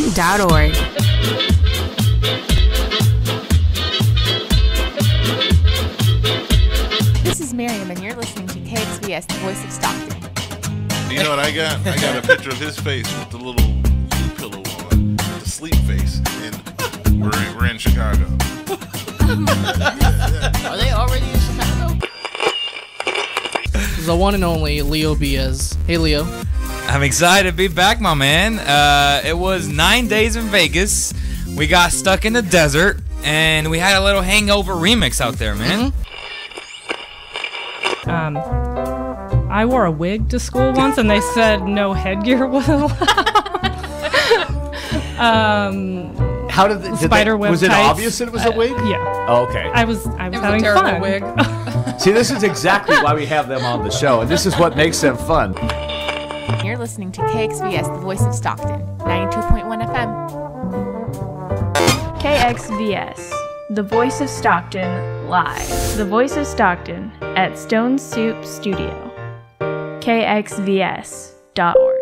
KXVS.org. This is Miriam, and you're listening to KXVS, the voice of Stockton. You know what I got? I got a picture of his face with the little pillow on, the sleep face, and we're in Chicago. Are they already in Chicago? The one and only Leo Biaz. Hey, Leo. I'm excited to be back, my man. It was 9 days in Vegas. We got stuck in the desert, and we had a little hangover remix out there, man. I wore a wig to school once, and they said no headgear was allowed. How did spider web was it tights. obvious that it was a wig? Yeah. Oh, okay. I was having fun. Wig. See, this is exactly why we have them on the show, and this is what makes them fun. You're listening to KXVS, the voice of Stockton, 92.1 FM. KXVS, the voice of Stockton, live. The voice of Stockton at Stone Soup Studio. KXVS.org.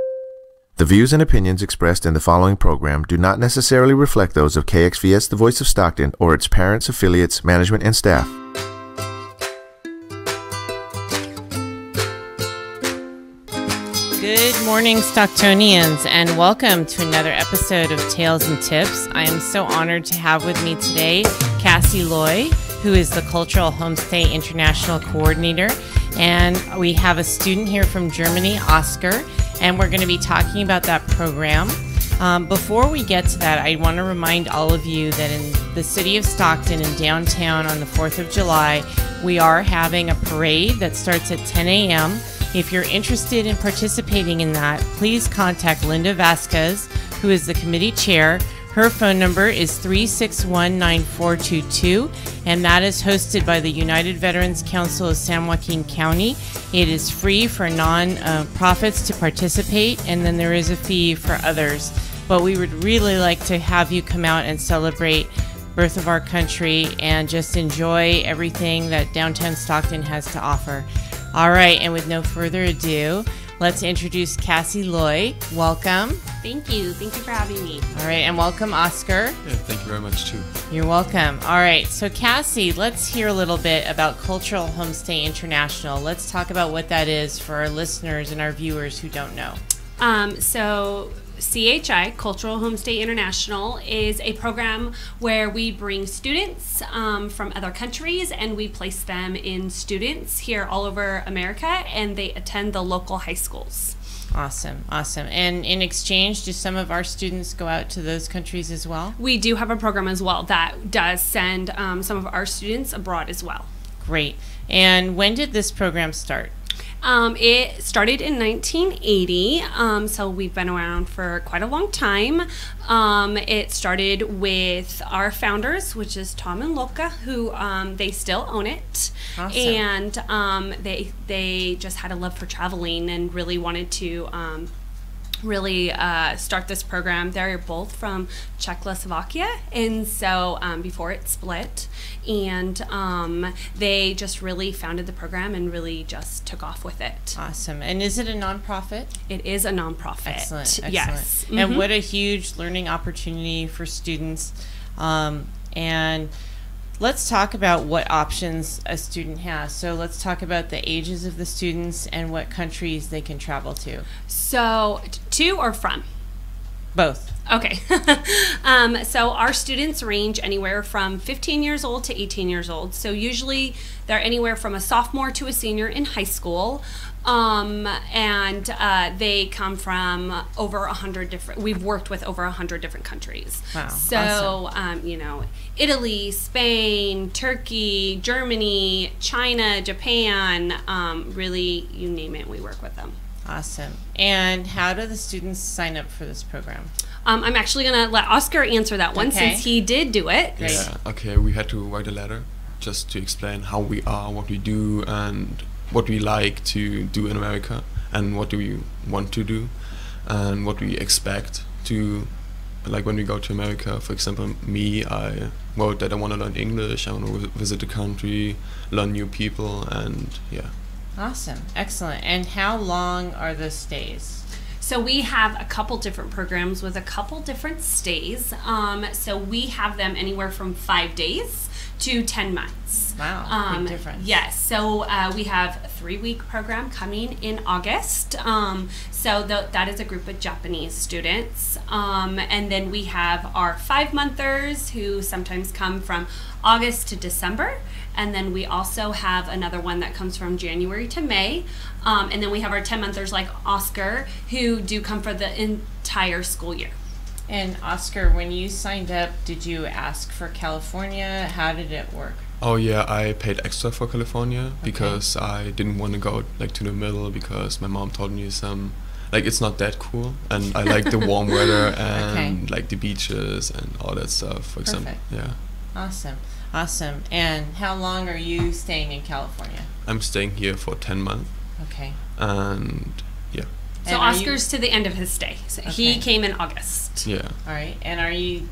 The views and opinions expressed in the following program do not necessarily reflect those of KXVS, the voice of Stockton, or its parents, affiliates, management, and staff. Good morning, Stocktonians, and welcome to another episode of Tales and Tips. I am so honored to have with me today Cassie Loy, who is the Cultural Homestay International Coordinator, and we have a student here from Germany, Oscar, and we're going to be talking about that program. Before we get to that, I want to remind all of you that in the city of Stockton in downtown on the 4th of July, we are having a parade that starts at 10 a.m. If you're interested in participating in that, please contact Linda Vasquez, who is the committee chair. Her phone number is 361-9422, and that is hosted by the United Veterans Council of San Joaquin County. It is free for non-profits to participate, and then there is a fee for others. But we would really like to have you come out and celebrate birth of our country and just enjoy everything that downtown Stockton has to offer. All right, and with no further ado, let's introduce Cassie Loy. Welcome. Thank you. Thank you for having me. All right, and welcome, Oscar. Yeah, thank you very much, too. You're welcome. All right, so Cassie, let's hear a little bit about Cultural Homestay International. Let's talk about what that is for our listeners and our viewers who don't know. So CHI, Cultural Homestay International, is a program where we bring students from other countries and we place them in students here all over America, and they attend the local high schools. Awesome, awesome. And in exchange, do some of our students go out to those countries as well? We do have a program as well that does send some of our students abroad as well. Great. And when did this program start? It started in 1980, so we've been around for quite a long time. It started with our founders, which is Tom and Loka, who they still own it. Awesome. And they just had a love for traveling and really wanted to start this program. They're both from Czechoslovakia, and so before it split, and they just really founded the program and really just took off with it. Awesome. And is it a nonprofit? It is a nonprofit. Excellent. Excellent. Yes. Mm-hmm. And what a huge learning opportunity for students. And let's talk about what options a student has. So let's talk about the ages of the students and what countries they can travel to. So, to or from? Both. Okay. So our students range anywhere from 15 years old to 18 years old. So usually they're anywhere from a sophomore to a senior in high school. And they come from over 100 different, we've worked with over 100 different countries. Wow. So, awesome. Italy, Spain, Turkey, Germany, China, Japan, really, you name it, we work with them. Awesome. And how do the students sign up for this program? I'm actually going to let Oscar answer that one since he did do it. Great. Yeah, okay, we had to write a letter just to explain how we are, what we do, and what we like to do in America, and what do we want to do, and what we expect to, like when we go to America. For example, me, I wrote that I want to learn English, I want to visit the country, learn new people, and yeah. Awesome. Excellent. And how long are the stays? So we have a couple different programs with a couple different stays. So we have them anywhere from 5 days to 10 months. Wow, big difference. Yes, so we have a 3-week program coming in August. That is a group of Japanese students. And then we have our 5-monthers who sometimes come from August to December. And then we also have another one that comes from January to May. And then we have our 10-monthers like Oscar who do come for the entire school year. And Oscar, when you signed up, did you ask for California? How did it work? Oh yeah, I paid extra for California because I didn't want to go like to the middle because my mom told me it's not that cool, and I like the warm weather and like the beaches and all that stuff. For example, yeah. Awesome. And how long are you staying in California? I'm staying here for 10 months. Okay. And yeah. So Oscar's to the end of his stay. So he came in August. Yeah. All right. And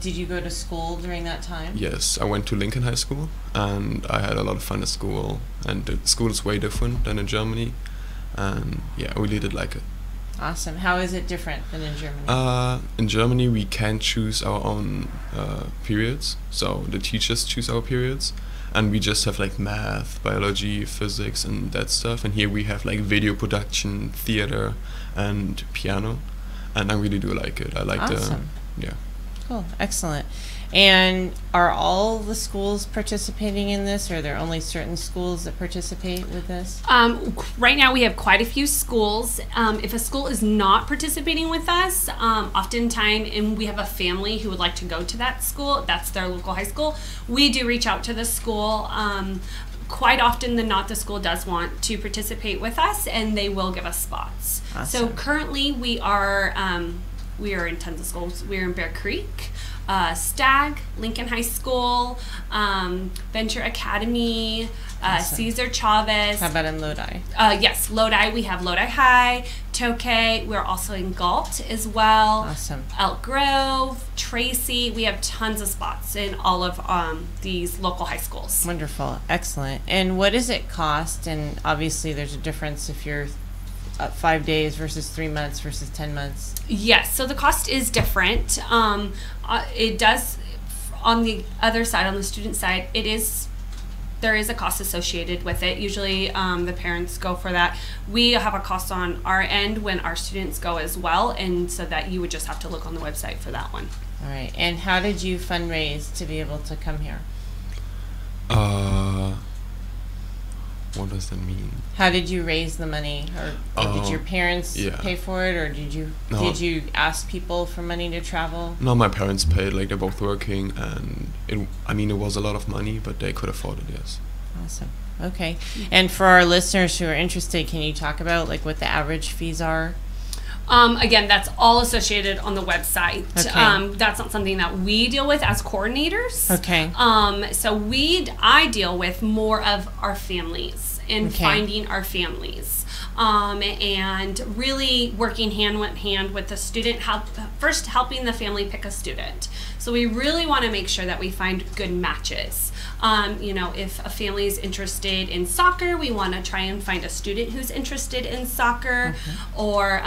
did you go to school during that time? Yes, I went to Lincoln High School, and I had a lot of fun at school. And the school is way different than in Germany, and yeah, I really did like it. Awesome. How is it different than in Germany? In Germany, we can choose our own periods. So the teachers choose our periods, and we just have like math, biology, physics, and that stuff. And here we have like video production, theater, and piano. And I really do like it. I like yeah. Cool. Excellent. And are all the schools participating in this, or are there only certain schools that participate with this? Right now we have quite a few schools. If a school is not participating with us, oftentimes, and we have a family who would like to go to that school, that's their local high school, we do reach out to the school. Quite often than not, the school does want to participate with us, and they will give us spots. Awesome. So currently we are in tons of schools. We're in Bear Creek, Stag, Lincoln High School, Venture Academy, Cesar Chavez. How about in Lodi? Yes, Lodi. We have Lodi High, Tokay. We're also in Galt as well. Awesome. Elk Grove, Tracy. We have tons of spots in all of these local high schools. Wonderful. Excellent. And what does it cost? And obviously there's a difference if you're 5 days versus 3 months versus 10 months. Yes, so the cost is different. It does, on the other side, on the student side, there is a cost associated with it. Usually the parents go for that. We have a cost on our end when our students go as well, and so that you would just have to look on the website for that one. All right. And how did you fundraise to be able to come here? What does that mean? How did you raise the money, or did your parents pay for it, or did you ask people for money to travel? No, my parents paid. Like, they're both working, and it was a lot of money, but they could afford it. Yes. Awesome. Okay. And for our listeners who are interested, can you talk about like what the average fees are? Again, that's all associated on the website. Okay. That's not something that we deal with as coordinators. Okay. So I deal with more of our families and finding our families. And really working hand in hand with the student, first helping the family pick a student. So we really want to make sure that we find good matches. If a family is interested in soccer, we want to try and find a student who's interested in soccer, or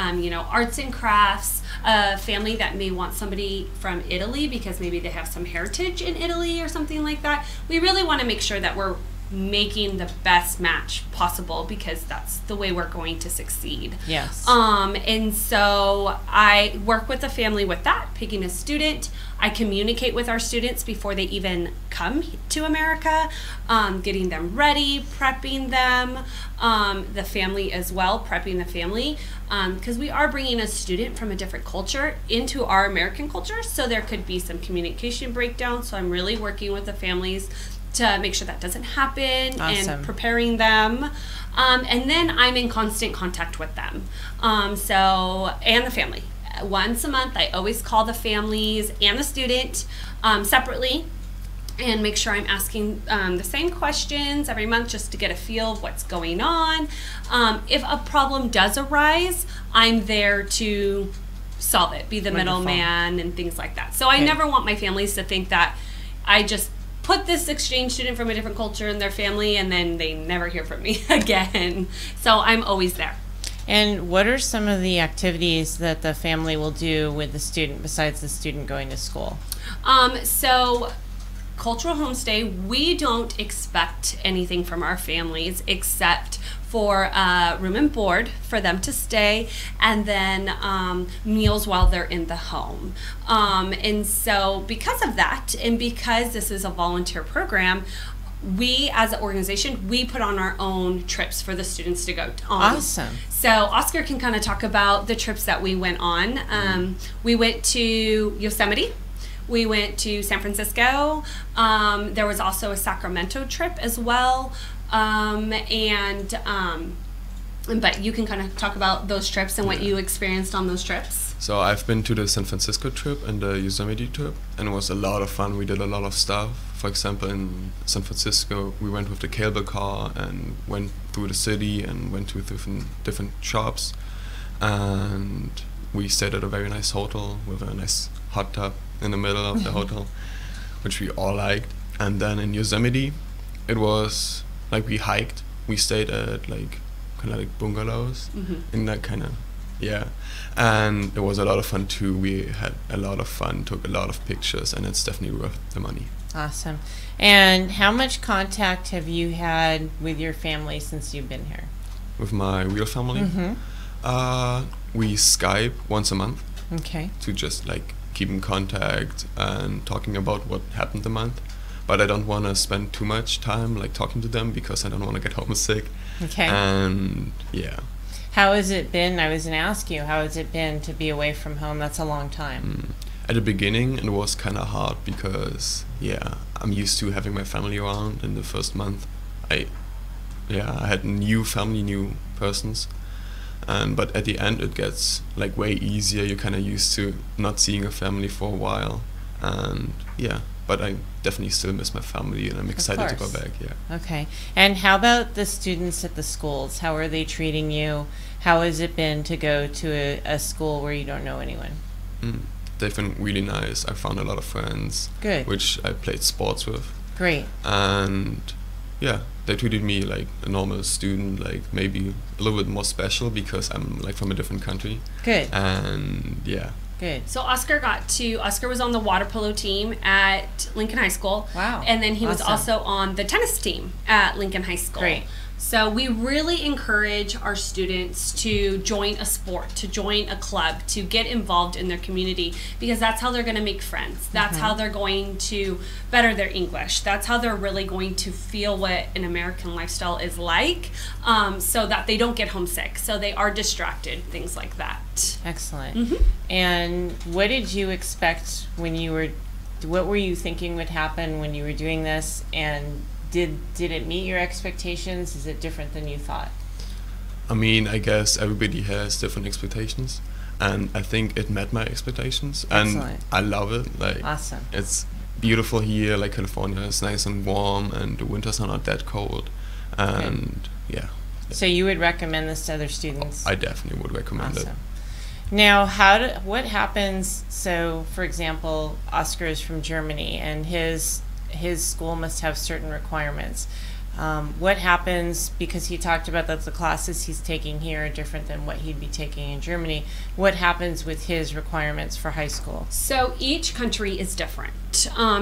arts and crafts. A family that may want somebody from Italy because maybe they have some heritage in Italy or something like that. We really want to make sure that we're making the best match possible, because that's the way we're going to succeed. Yes. And so I work with the family with that, picking a student. I communicate with our students before they even come to America, getting them ready, prepping them, the family as well, prepping the family, because we are bringing a student from a different culture into our American culture, so there could be some communication breakdown. So I'm really working with the families to make sure that doesn't happen. Awesome. And preparing them. And then I'm in constant contact with them. And the family. Once a month, I always call the families and the student separately and make sure I'm asking the same questions every month just to get a feel of what's going on. If a problem does arise, I'm there to solve it, be the middleman and things like that. So I never want my families to think that I just put this exchange student from a different culture in their family and then they never hear from me again. So I'm always there. And what are some of the activities that the family will do with the student besides the student going to school? So Cultural Homestay, we don't expect anything from our families except for room and board for them to stay, and then meals while they're in the home. And so because of that, and because this is a volunteer program, we as an organization, we put on our own trips for the students to go on. Awesome. So Oscar can kind of talk about the trips that we went on. We went to Yosemite. We went to San Francisco. There was also a Sacramento trip as well. But you can kind of talk about those trips and what you experienced on those trips. So I've been to the San Francisco trip and the Yosemite trip, and it was a lot of fun. We did a lot of stuff. For example, in San Francisco, we went with the cable car and went through the city and went to different shops. And we stayed at a very nice hotel with a nice hot tub in the middle of the hotel, which we all liked. And then in Yosemite, it was like we hiked. We stayed at like kind of like bungalows in that kind of, yeah. And it was a lot of fun too. We had a lot of fun, took a lot of pictures, and it's definitely worth the money. Awesome. And how much contact have you had with your family since you've been here? With my real family? We Skype once a month. Okay. To just like keep in contact and talking about what happened the month. But I don't want to spend too much time like talking to them because I don't want to get homesick. Okay. And yeah. How has it been? I was going to ask you, how has it been to be away from home? That's a long time. At the beginning, it was kind of hard because, yeah, I'm used to having my family around. In the first month, I had new family, new persons. But at the end, it gets like way easier. You're kind of used to not seeing a family for a while. And yeah, but I definitely still miss my family, and I'm excited to go back. Yeah. Okay. And how about the students at the schools? How are they treating you? How has it been to go to a school where you don't know anyone? They've been really nice. I found a lot of friends. Good. Which I played sports with. Great. And yeah, they treated me like a normal student, like maybe a little bit more special because I'm like from a different country. Good. And yeah. Good. So Oscar was on the water polo team at Lincoln High School. Wow. And then he was also on the tennis team at Lincoln High School. Great. So we really encourage our students to join a sport, to join a club, to get involved in their community, because that's how they're going to make friends. That's how they're going to better their English. That's how they're really going to feel what an American lifestyle is like, so that they don't get homesick, so they are distracted, things like that. Excellent. And what did you expect what were you thinking would happen when you were doing this, and did it meet your expectations? Is it different than you thought? I mean, I guess everybody has different expectations, and I think it met my expectations. Excellent. And I love it. Like, awesome. It's beautiful here. Like California is nice and warm, and the winters are not that cold. And yeah. So you would recommend this to other students? I definitely would recommend it. Now, what happens? So, for example, Oscar is from Germany, and his school must have certain requirements. What happens, because he talked about that the classes he's taking here are different than what he'd be taking in Germany. What happens with his requirements for high school? So each country is different.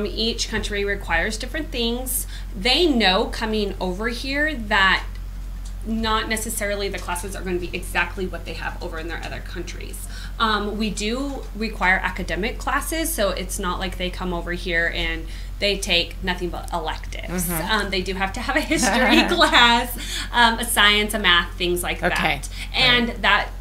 Each country requires different things. They know coming over here that not necessarily the classes are going to be exactly what they have over in their other countries. We do require academic classes, so it's not like they come over here and they take nothing but electives. They do have to have a history class, a science, a math, things like that. And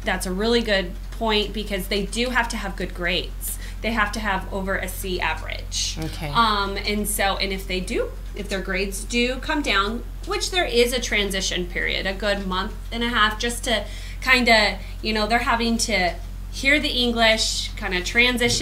that's a really good point, because they do have to have good grades. They have to have over a C average. And if their grades do come down, which there is a transition period, a good month and a half, just to kind of, they're having to hear the English, kind of translate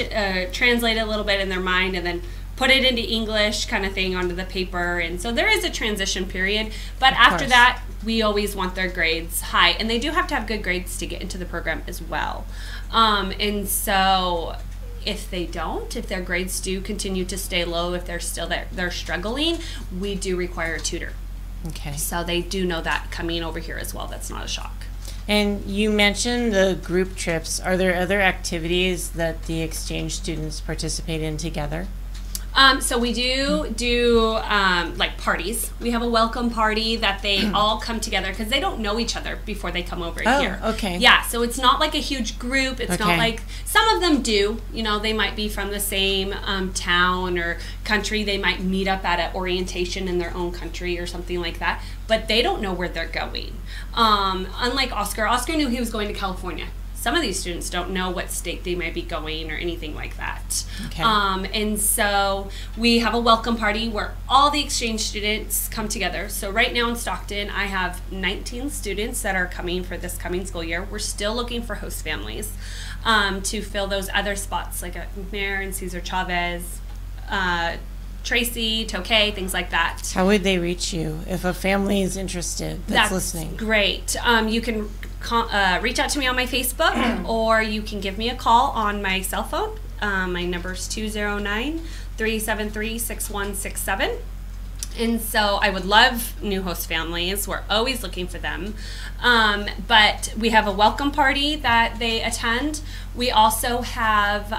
it a little bit in their mind, and then put it into English kind of thing onto the paper. And so there is a transition period, but after that, we always want their grades high, and they do have to have good grades to get into the program as well. And so if their grades do continue to stay low, if they're struggling, we do require a tutor. So they do know that coming over here as well. That's not a shock. And you mentioned the group trips. Are there other activities that the exchange students participate in together? So we do like parties. We have a welcome party that they all come together because they don't know each other before they come over here. Oh, okay. Yeah, so it's not like a huge group. It's not like, some of them do. You know, they might be from the same town or country. They might meet up at an orientation in their own country or something like that. But they don't know where they're going. Unlike Oscar. Oscar knew he was going to California. Some of these students don't know what state they might be going or anything like that. Okay. And so we have a welcome party where all the exchange students come together. So right now in Stockton, I have 19 students that are coming for this coming school year. We're still looking for host families to fill those other spots like at McNair and Cesar Chavez, Tracy, Tokay, things like that. How would they reach you if a family is interested that's listening? Great. You can reach out to me on my Facebook or you can give me a call on my cell phone. My number is 209-373-6167. And so I would love new host families. We're always looking for them. But we have a welcome party that they attend. We also have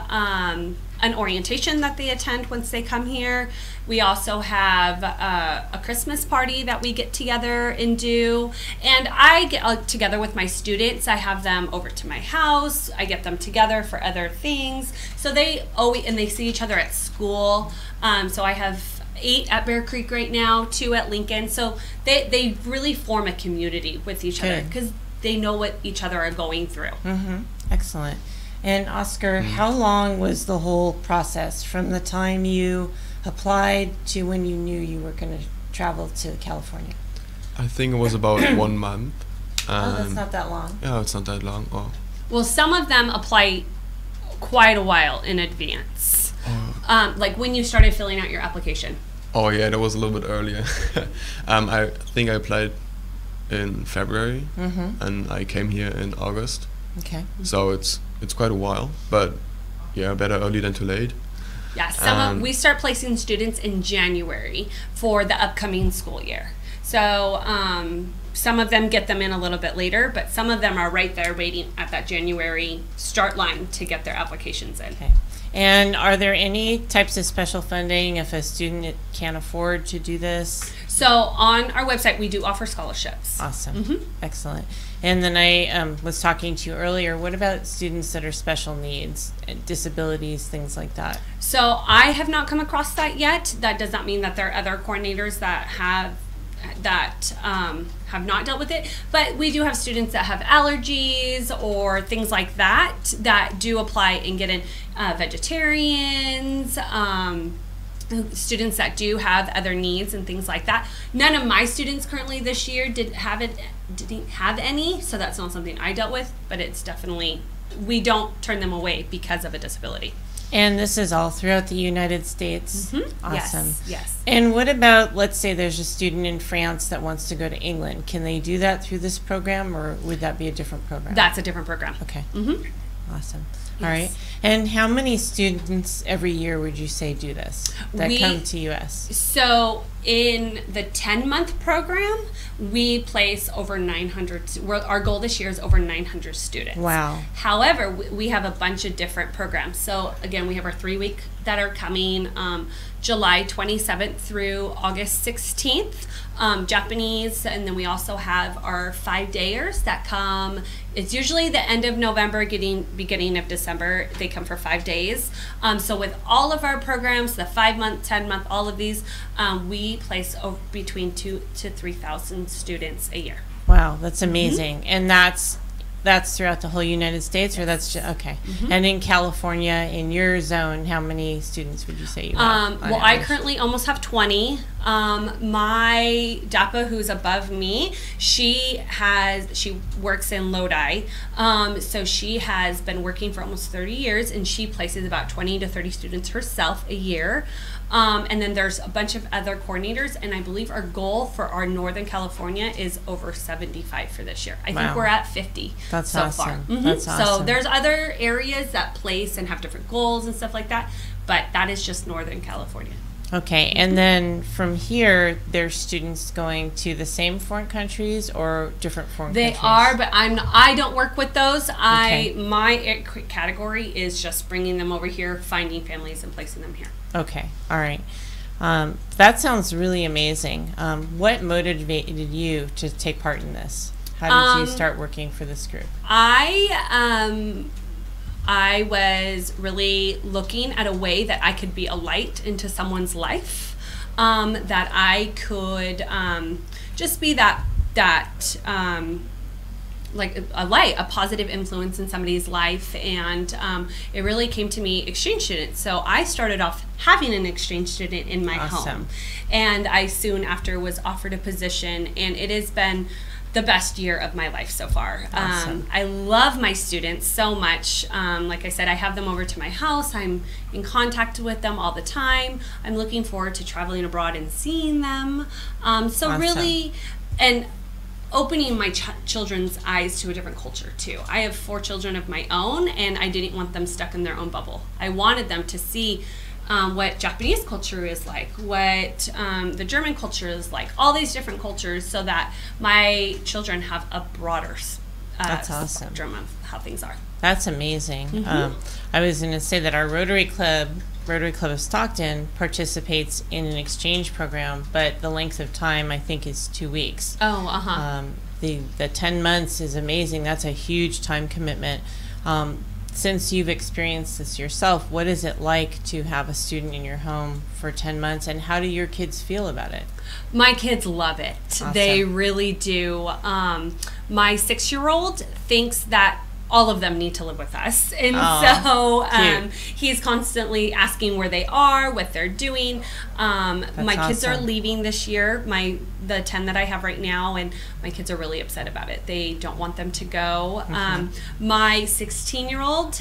an orientation that they attend once they come here. We also have a Christmas party that we get together and do. And I get together with my students. I have them over to my house. I get them together for other things. So they always, and they see each other at school. So I have 8 at Bear Creek right now, 2 at Lincoln. So they really form a community with each other because they know what each other are going through. Excellent. And Oscar, how long was the whole process from the time you applied to when you knew you were going to travel to California? I think it was about 1 month. Oh, that's not that long. Yeah, it's not that long. Oh. Well, some of them apply quite a while in advance. Like when you started filling out your application. Oh yeah, that was a little bit earlier. I think I applied in February and I came here in August. Okay. So it's quite a while, but yeah, better early than too late. Yeah, we start placing students in January for the upcoming school year. So some of them get them in a little bit later, but some of them are right there waiting at that January start line to get their applications in. Okay. And are there any types of special funding if a student can't afford to do this? So on our website, we do offer scholarships. Awesome. Excellent. And then I was talking to you earlier. What about students that are special needs, disabilities, things like that? So I have not come across that yet. That does not mean that there are other coordinators that have not dealt with it, but we do have students that have allergies or things like that that do apply and get in. Vegetarians, students that do have other needs and things like that. None of my students currently this year didn't have any, so that's not something I dealt with, but it's definitely, we don't turn them away because of a disability. And this is all throughout the United States? Awesome. Yes. And what about, let's say there's a student in France that wants to go to England. Can they do that through this program, or would that be a different program? That's a different program. Okay. Awesome. All right. And how many students every year would you say do this that come to US? So in the 10-month program, we place over 900. Our goal this year is over 900 students. Wow. However, we have a bunch of different programs. So again, we have our 3-week that are coming July 27th through August 16th. Japanese, and then we also have our 5-dayers that come. It's usually the end of November, beginning of December. They come for 5 days. So with all of our programs, the 5-month, 10-month, all of these, we place between 2,000 to 3,000 students a year. Wow, that's amazing. And that's throughout the whole United States, or that's just, okay. And in California, in your zone, how many students would you say you have? Well, I currently almost have 20. My DAPA, who's above me, she works in Lodi. So she has been working for almost 30 years, and she places about 20 to 30 students herself a year. And then there's a bunch of other coordinators, and I believe our goal for our Northern California is over 75 for this year. I think we're at 50 That's so awesome. far. That's awesome. So there's other areas that place and have different goals and stuff like that, but that is just Northern California. Okay, and then from here, there's students going to the same foreign countries or different foreign countries? They are, but I don't work with those. Okay. My category is just bringing them over here, finding families, and placing them here. Okay, all right. That sounds really amazing. What motivated you to take part in this? How did you start working for this group? I was really looking at a way that I could be a light into someone's life, that I could just be that like a light, a positive influence in somebody's life, and it really came to me exchange students. So I started off having an exchange student in my home, and I soon after was offered a position, and it has been the best year of my life so far. Awesome. I love my students so much. Like I said, I have them over to my house. I'm in contact with them all the time. I'm looking forward to traveling abroad and seeing them. So really, and opening my children's eyes to a different culture too. I have 4 children of my own, and I didn't want them stuck in their own bubble. I wanted them to see what Japanese culture is like, what the German culture is like, all these different cultures, so that my children have a broader That's awesome. spectrum of how things are. That's amazing. I was going to say that our Rotary Club of Stockton participates in an exchange program, but the length of time I think is 2 weeks. The 10 months is amazing. That's a huge time commitment. Since you've experienced this yourself, what is it like to have a student in your home for 10 months, and how do your kids feel about it? My kids love it. Awesome. They really do. My 6-year-old thinks that all of them need to live with us, and so he's constantly asking where they are, what they're doing. My kids are leaving this year, the 10 that I have right now, and my kids are really upset about it. They don't want them to go. My 16-year-old,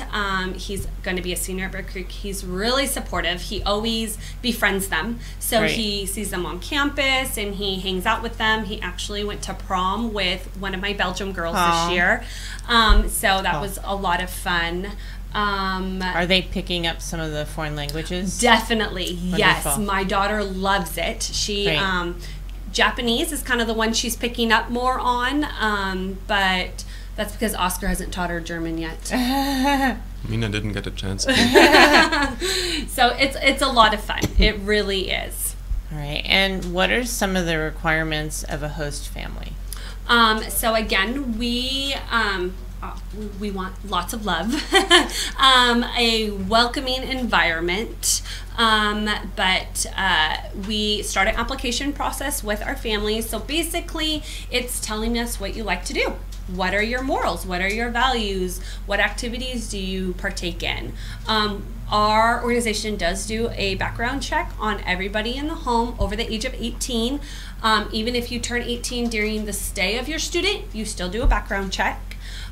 he's going to be a senior at Bear Creek. He's really supportive. He always befriends them, so he sees them on campus and he hangs out with them. He actually went to prom with one of my Belgium girls this year, so that was a lot of fun. Are they picking up some of the foreign languages? Definitely. Wonderful. Yes, my daughter loves it. She Japanese is kind of the one she's picking up more on, but that's because Oscar hasn't taught her German yet. Mina didn't get a chance. So it's a lot of fun. It really is. All right. And what are some of the requirements of a host family? So again, we want lots of love, a welcoming environment, but we start an application process with our families. So basically, it's telling us what you like to do. What are your morals? What are your values? What activities do you partake in? Our organization does do a background check on everybody in the home over the age of 18. Even if you turn 18 during the stay of your student, you still do a background check.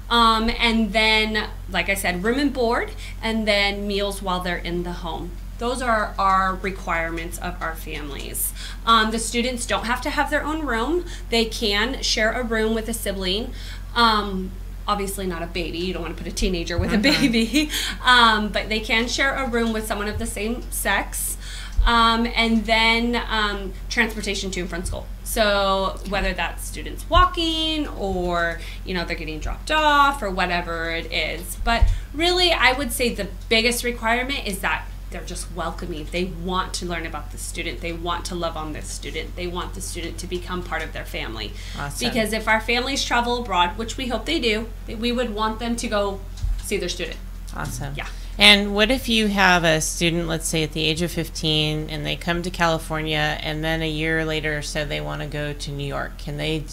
And then, like I said, room and board, and then meals while they're in the home. Those are our requirements of our families. The students don't have to have their own room. They can share a room with a sibling. Obviously not a baby. You don't want to put a teenager with a baby. But they can share a room with someone of the same sex. And then transportation to and from school. So whether that's students walking or, they're getting dropped off or whatever it is. But really, I would say the biggest requirement is that they're just welcoming. They want to learn about the student. They want to love on the student. They want the student to become part of their family. Awesome. Because if our families travel abroad, which we hope they do, we would want them to go see their student. Awesome. Yeah. And what if you have a student, let's say at the age of 15, and they come to California, and then a year later or so they want to go to New York? Can they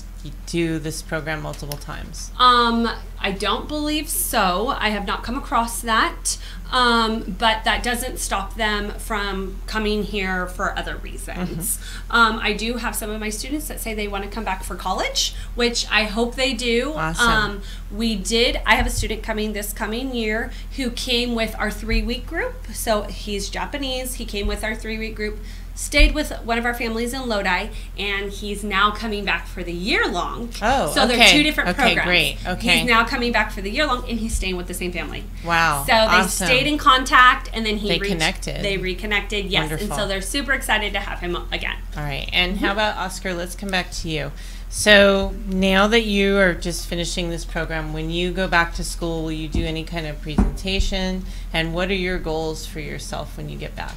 do this program multiple times? I don't believe so. I have not come across that. But that doesn't stop them from coming here for other reasons. I do have some of my students that say they want to come back for college, which I hope they do. Awesome. I have a student coming this coming year who came with our 3-week group. So he's Japanese. He came with our 3-week group stayed with one of our families in Lodi, and he's now coming back for the year-long. Oh, so okay. they're two different programs. Great. Okay. He's now coming back for the year-long, and he's staying with the same family. Wow. So they awesome. stayed in contact, and then They connected. They reconnected, yes. Wonderful. And so they're super excited to have him again. All right. And how about Oscar? Let's come back to you. So now that you are just finishing this program, when you go back to school, will you do any kind of presentation? And what are your goals for yourself when you get back?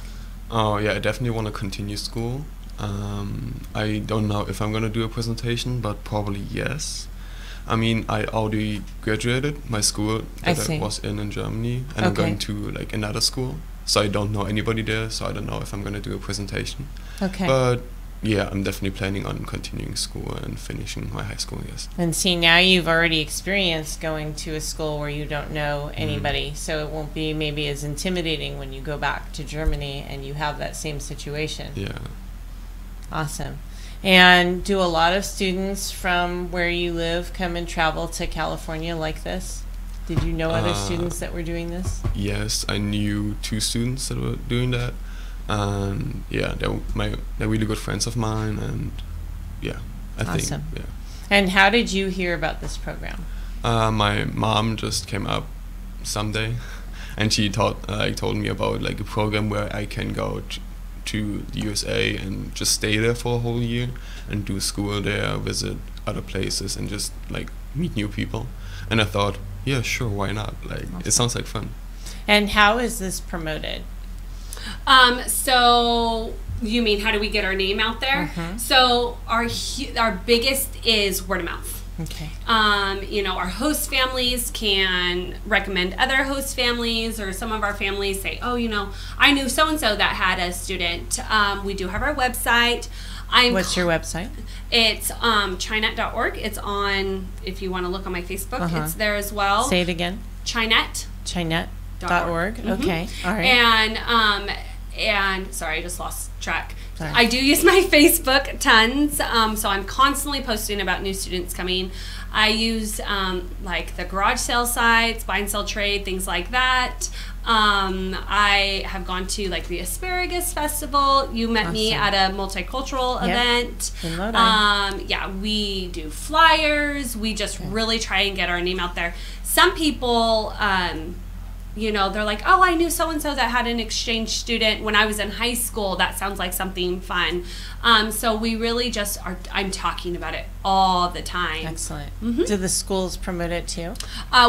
Oh yeah, I definitely want to continue school. I don't know if I'm gonna do a presentation, but probably yes. I mean, I already graduated my school that I was in Germany, and I'm going to like another school. So I don't know anybody there, so I don't know if I'm gonna do a presentation. Okay. But yeah, I'm definitely planning on continuing school and finishing my high school, yes. And see, now you've already experienced going to a school where you don't know anybody, so it won't be maybe as intimidating when you go back to Germany and you have that same situation. Yeah. Awesome. And do a lot of students from where you live come and travel to California like this? Did you know other students that were doing this? Yes, I knew 2 students that were doing that. And yeah, they're really good friends of mine, and yeah, I think, yeah. And how did you hear about this program? My mom just came up someday, and she told me about like a program where I can go to the USA and just stay there for a whole year and do school there, visit other places, and just like meet new people. And I thought, yeah, sure, why not? Like, it sounds like fun. And how is this promoted? So you mean how do we get our name out there? So our biggest is word of mouth. Okay. You know, our host families can recommend other host families, or some of our families say, oh, you know, I knew so-and-so that had a student. We do have our website. What's your website? It's chinet.org. It's on, if you want to look on my Facebook, it's there as well. Say it again. Chinet. Chinet.org. Okay. All right. And sorry, I just lost track. Sorry. I do use my Facebook tons, so I'm constantly posting about new students coming. I use like the garage sale sites, buy and sell trade, things like that. I have gone to like the Asparagus Festival. You met me at a multicultural event. In Lodi. Yeah, we do flyers. We just really try and get our name out there. Some people, you know, they're like, oh, I knew so-and-so that had an exchange student when I was in high school. That sounds like something fun. So we really just I'm talking about it all the time. Excellent. Do the schools promote it too?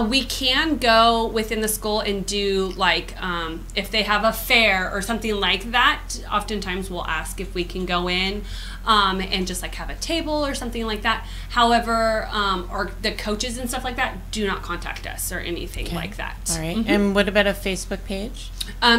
We can go within the school and do like, if they have a fair or something like that, oftentimes we'll ask if we can go in and just like have a table or something like that. However, or the coaches and stuff like that do not contact us or anything like that. All right. And what about a Facebook page?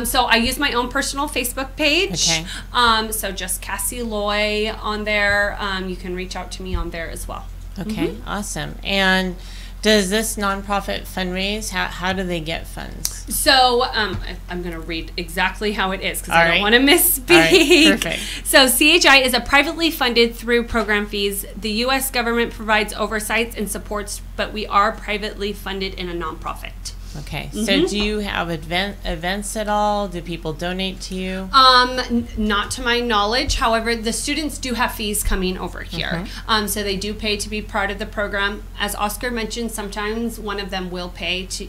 So I use my own personal Facebook page. Okay. So just Cassie Loy on there. You can reach out to me on there as well. Okay. Awesome. And does this nonprofit fundraise? How do they get funds? So I'm going to read exactly how it is because I don't want to misspeak. All right. Perfect. So CHI is a privately funded through program fees. The U.S. government provides oversights and supports, but we are privately funded in a nonprofit. Okay. So do you have events at all? Do people donate to you? Not to my knowledge. However, the students do have fees coming over here. So they do pay to be part of the program. As Oscar mentioned, sometimes one of them will pay to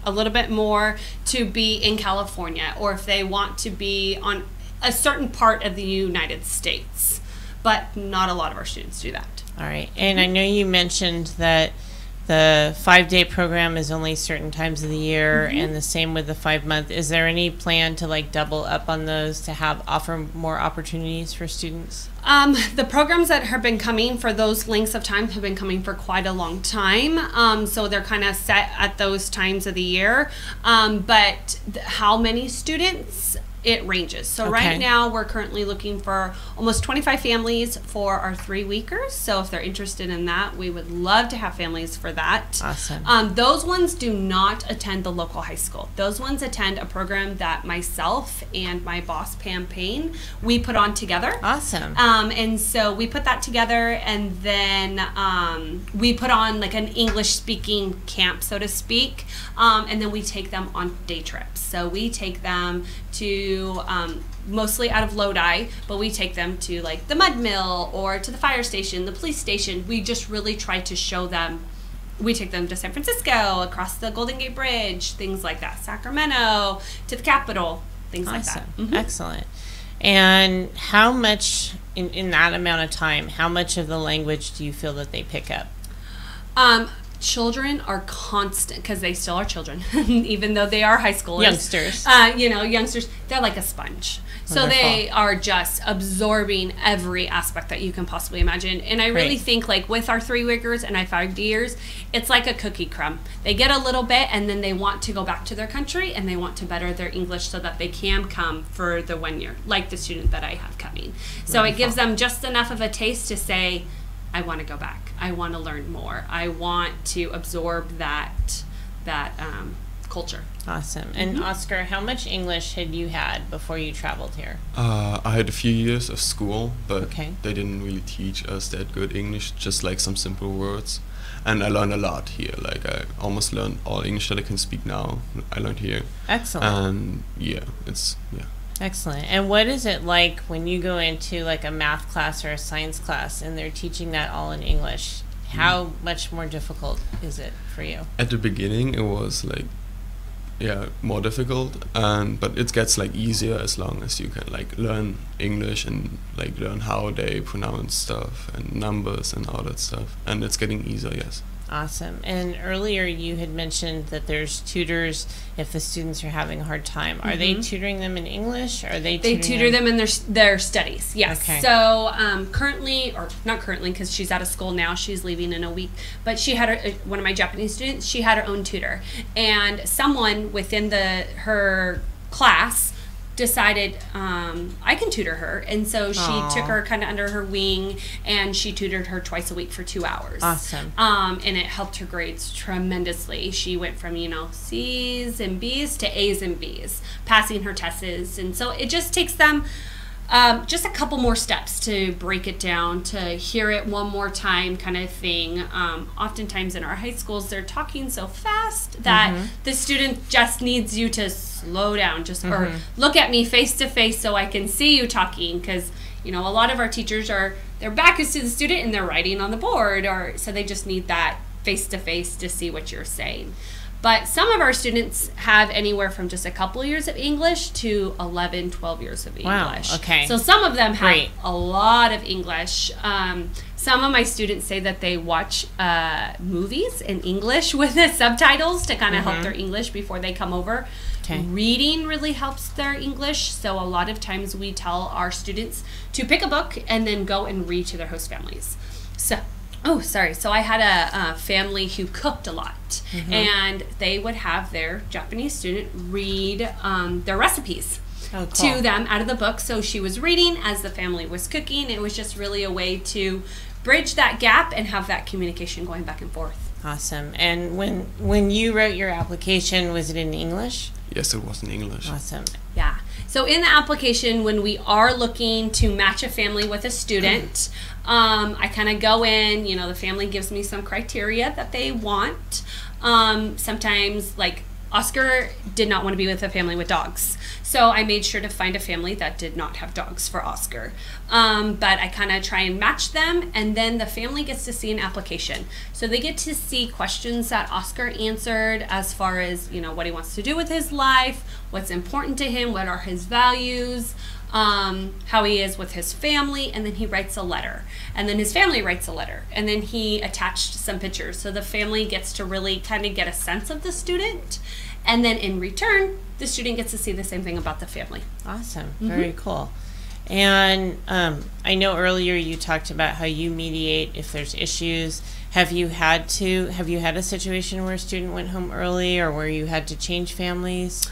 a little bit more to be in California, or if they want to be on a certain part of the United States. But not a lot of our students do that. All right. And I know you mentioned that the 5-day program is only certain times of the year, and the same with the 5-month. Is there any plan to like double up on those to offer more opportunities for students? The programs that have been coming for those lengths of time have been coming for quite a long time. So they're kind of set at those times of the year. But how many students? It ranges. So right now we're currently looking for almost 25 families for our 3-weekers. So if they're interested in that, we would love to have families for that. Awesome. Those ones do not attend the local high school. Those ones attend a program that myself and my boss, Pam Payne, we put on together. Awesome. And so we put that together, and then we put on like an English speaking camp, so to speak. And then we take them on day trips. So we take them to to mostly out of Lodi, but we take them to like the mud mill or to the fire station, the police station. We just really try to show them. We take them to San Francisco, across the Golden Gate Bridge, things like that, Sacramento, to the Capitol, things like that. Excellent. And how much, in that amount of time, how much of the language do you feel that they pick up? Children are constant, because they still are children, even though they are high schoolers. Youngsters. Youngsters, they're like a sponge. So Wonderful. they are just absorbing every aspect that you can possibly imagine. And I really think, like, with our 3-weekers and our 5-years, it's like a cookie crumb. They get a little bit, and then they want to go back to their country, and they want to better their English so that they can come for the 1 year, like the student that I have coming. So Wonderful. It gives them just enough of a taste to say, I want to go back. I want to learn more. I want to absorb that culture. Awesome. And Oscar, how much English had you had before you traveled here? I had a few years of school, but Okay. they didn't really teach us that good English, just like some simple words. And I learned a lot here. Like, I almost learned all English that I can speak now. I learned here. Excellent. And Excellent. And what is it like when you go into like a math class or a science class and they're teaching that all in English? How much more difficult is it for you? At the beginning, it was like, more difficult, but it gets like easier as long as you can like learn English and like learn how they pronounce stuff and numbers and all that stuff. And it's getting easier, yes. Awesome. And earlier you had mentioned that there's tutors if the students are having a hard time. Are they tutoring them in English? Or are they tutor them in their studies, yes. Okay. So currently, or not currently because she's out of school now, she's leaving in a week, but she had one of my Japanese students, she had her own tutor. And someone within her class decided I can tutor her, and so she took her kind of under her wing, and she tutored her twice a week for 2 hours. Awesome. And it helped her grades tremendously. She went from C's and B's to A's and B's, passing her tests, and so it just takes them just a couple more steps to break it down, to hear it one more time kind of thing. Oftentimes in our high schools, they're talking so fast that the student just needs you to slow down, or look at me face to face so I can see you talking, because a lot of our teachers their back is to the student and they're writing on the board, so they just need that face to face to see what you're saying. But some of our students have anywhere from just a couple years of English to 11, 12 years of English. Wow, okay. So some of them have a lot of English. Some of my students say that they watch movies in English with the subtitles to kind of help their English before they come over. Okay. Reading really helps their English. So a lot of times we tell our students to pick a book and then go and read to their host families. So I had a family who cooked a lot, and they would have their Japanese student read their recipes to them out of the book. So she was reading as the family was cooking. It was just really a way to bridge that gap and have that communication going back and forth. Awesome. And when you wrote your application, was it in English? Yes, it was in English. Awesome. Yeah. So in the application, when we are looking to match a family with a student, I kind of go in, the family gives me some criteria that they want. Sometimes, like, Oscar did not want to be with a family with dogs. So I made sure to find a family that did not have dogs for Oscar. But I kind of try and match them, and then the family gets to see an application. So they get to see questions that Oscar answered as far as, what he wants to do with his life, what's important to him, what are his values, how he is with his family, and then he writes a letter. And then his family writes a letter. And then he attached some pictures. So the family gets to really kind of get a sense of the student. And then in return, the student gets to see the same thing about the family. Awesome. Very cool. And I know earlier you talked about how you mediate if there's issues. Have you had a situation where a student went home early, or where you had to change families?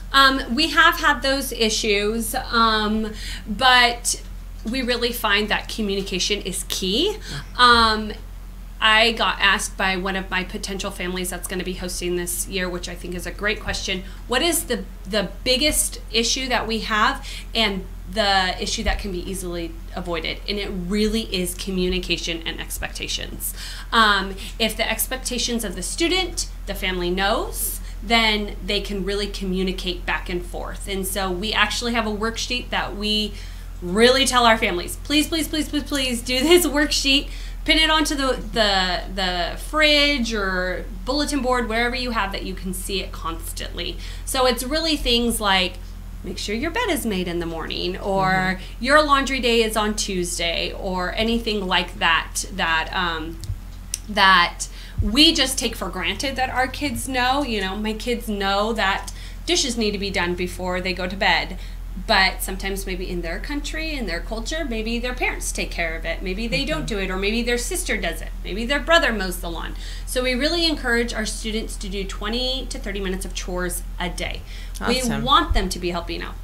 We have had those issues, but we really find that communication is key. I got asked by one of my potential families that's going to be hosting this year, which I think is a great question. What is the biggest issue that we have, and the issue that can be easily avoided? And it really is communication and expectations. If the expectations of the student, the family knows, then they can really communicate back and forth. And so we actually have a worksheet that we really tell our families, please, please, please, please, please do this worksheet. Pin it onto the fridge or bulletin board, wherever you have that you can see it constantly. So it's really things like, make sure your bed is made in the morning, or your laundry day is on Tuesday, or anything like that that we just take for granted that our kids know. You know, my kids know that dishes need to be done before they go to bed. But sometimes maybe in their country, in their culture, maybe their parents take care of it. Maybe they don't do it, or maybe their sister does it. Maybe their brother mows the lawn. So we really encourage our students to do 20 to 30 minutes of chores a day. Awesome. We want them to be helping out.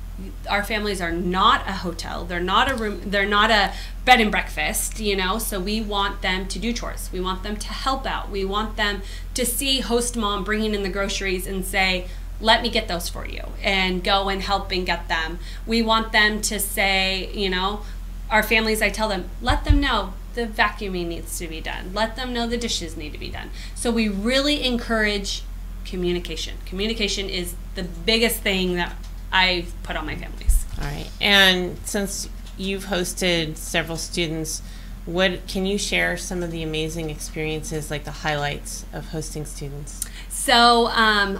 Our families are not a hotel. They're not a room. They're not a bed and breakfast, you know. So we want them to do chores. We want them to help out. We want them to see host mom bringing in the groceries and say, let me get those for you, and go and help and get them. We want them to say, you know, our families, I tell them, let them know the vacuuming needs to be done. Let them know the dishes need to be done. So we really encourage communication. Communication is the biggest thing that I put on my families. All right. And since you've hosted several students, what can you share some of the amazing experiences, like the highlights of hosting students? So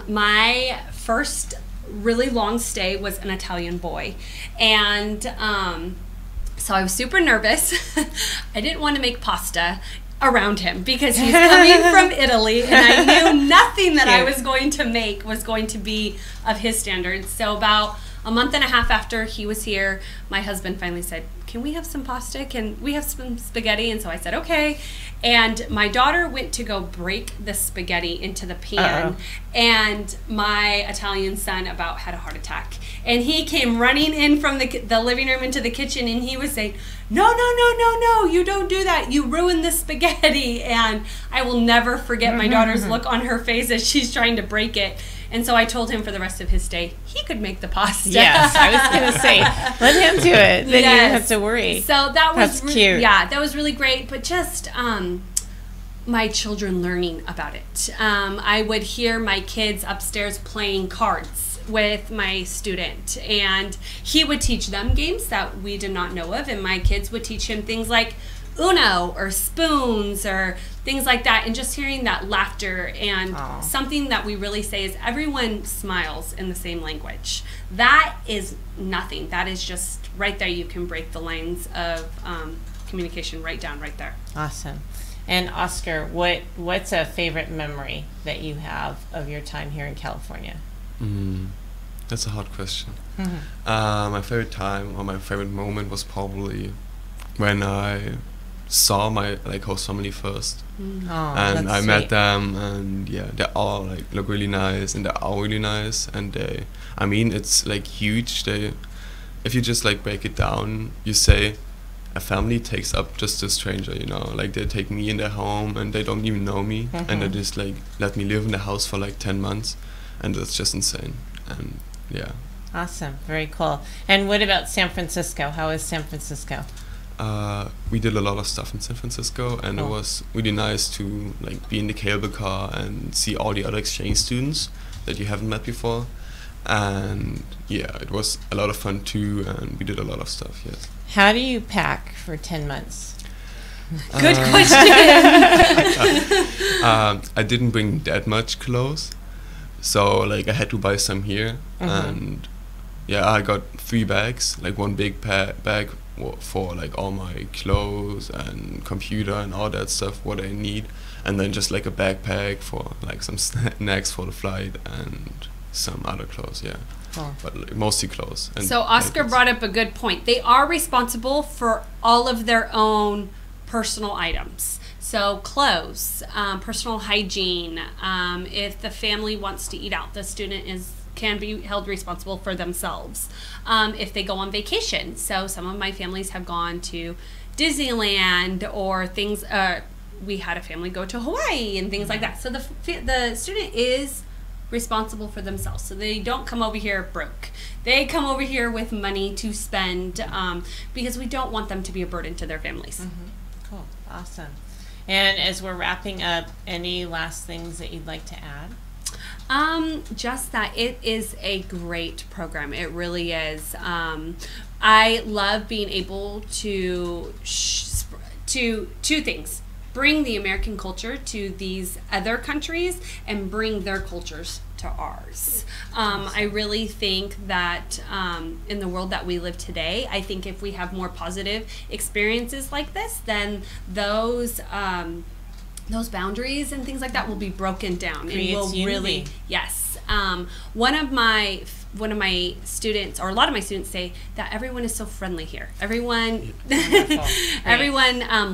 my first really long stay was an Italian boy, and so I was super nervous. I didn't want to make pasta around him because he's coming from Italy, and I knew nothing that I was going to make was going to be of his standards. So about a month and a half after he was here, my husband finally said, can we have some pasta? Can we have some spaghetti? And so I said, okay. And my daughter went to go break the spaghetti into the pan, and my Italian son about had a heart attack. And he came running in from the living room into the kitchen, and he was saying, no, no, no, no, no, you don't do that. You ruined the spaghetti. And I will never forget my daughter's look on her face as she's trying to break it. And so I told him for the rest of his stay, he could make the pasta. Yes, I was going to say, let him do it. Then you don't have to worry. So that was cute. Yeah, that was really great. But just my children learning about it. I would hear my kids upstairs playing cards with my student, and he would teach them games that we did not know of, and my kids would teach him things like Uno or spoons or things like that. And just hearing that laughter, and something that we really say is everyone smiles in the same language. That is nothing. That is just right there. You can break the lines of communication right down right there. Awesome. And Oscar, what's a favorite memory that you have of your time here in California? That's a hard question. My favorite time or my favorite moment was probably when I saw my host family first, and I met them, and yeah, they all look really nice, and they're all really nice, and I mean, it's huge. If you just break it down, you say a family takes up just a stranger, you know, they take me in their home, and they don't even know me, and they just let me live in the house for 10 months, and that's just insane. And yeah. Awesome. Very cool. And what about San Francisco? How is San Francisco? We did a lot of stuff in San Francisco, and it was really nice to be in the cable car and see all the other exchange students that you haven't met before. And yeah, it was a lot of fun too, and we did a lot of stuff. Yes. How do you pack for 10 months? Good question. I didn't bring that much clothes, so I had to buy some here, and yeah, I got 3 bags, one big bag for all my clothes and computer and all that stuff what I need, and then just a backpack for some snacks for the flight and some other clothes. Yeah. But mostly clothes. And so Oscar brought up a good point. They are responsible for all of their own personal items. So clothes, personal hygiene. If the family wants to eat out, the student can be held responsible for themselves. If they go on vacation, so some of my families have gone to Disneyland or things. We had a family go to Hawaii and things like that. So the student is responsible for themselves. So they don't come over here broke. They come over here with money to spend, because we don't want them to be a burden to their families. Cool. Awesome. And as we're wrapping up, any last things that you'd like to add? Just that it is a great program. It really is. I love being able to two things: bring the American culture to these other countries and bring their cultures to ours. I really think that in the world that we live today, I think if we have more positive experiences like this, then those boundaries and things like that will be broken down. Creates and will unity. Really, yes. One of my students, or a lot of my students, say that everyone is so friendly here. Everyone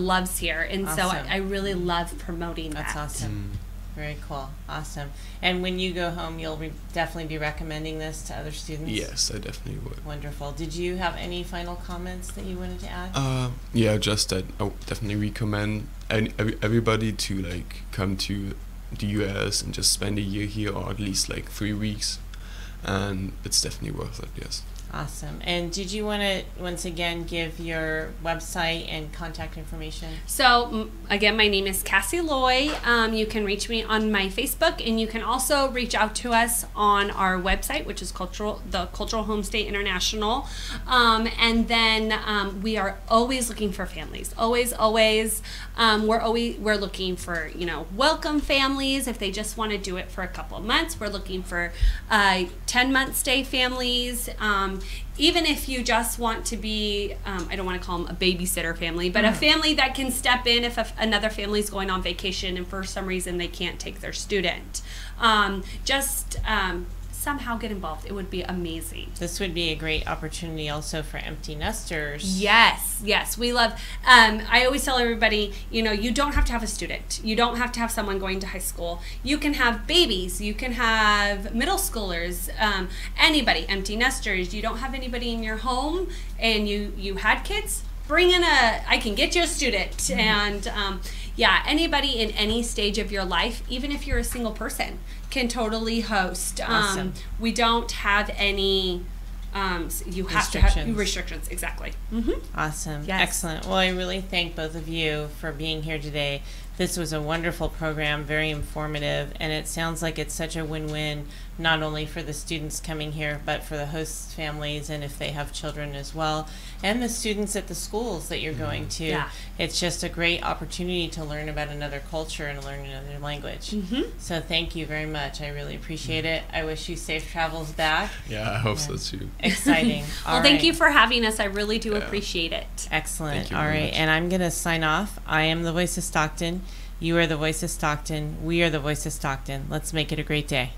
loves here, and so Awesome. I really love promoting that. That's awesome. Very cool. Awesome. And when you go home, you'll definitely be recommending this to other students? Yes, I definitely would. Wonderful. Did you have any final comments that you wanted to add? Yeah, just that I would definitely recommend everybody to like come to the US and just spend a year here, or at least like 3 weeks, and it's definitely worth it. Yes. Awesome. And did you want to once again give your website and contact information? So again, my name is Cassie Loy. You can reach me on my Facebook, and you can also reach out to us on our website, which is the Cultural Homestay International. And then we are always looking for families. Always. We're looking for welcome families if they just want to do it for a couple of months. We're looking for 10-month stay families. Even if you just want to be, I don't want to call them a babysitter family, but a family that can step in if another family is going on vacation and for some reason they can't take their student. Somehow get involved. It would be amazing. This would be a great opportunity also for empty nesters. Yes, we love, I always tell everybody, you don't have to have a student. You don't have to have someone going to high school. You can have babies. You can have middle schoolers, anybody, empty nesters. You don't have anybody in your home and you had kids, bring in I can get you a student. And anybody in any stage of your life, even if you're a single person, can totally host. Awesome. We don't have any you have to have restrictions. Exactly. Awesome. Yes. Excellent. Well, I really thank both of you for being here today. This was a wonderful program, very informative, and it sounds like it's such a win-win, not only for the students coming here, but for the host families, and if they have children as well, and the students at the schools that you're going to. Yeah. It's just a great opportunity to learn about another culture and learn another language. So thank you very much. I really appreciate it. I wish you safe travels back. Yeah, I hope so too. Exciting. Well, thank you for having us. I really do appreciate it. Excellent. Thank you All very right. much. And I'm going to sign off. I am the voice of Stockton. You are the voice of Stockton. We are the voice of Stockton. Let's make it a great day.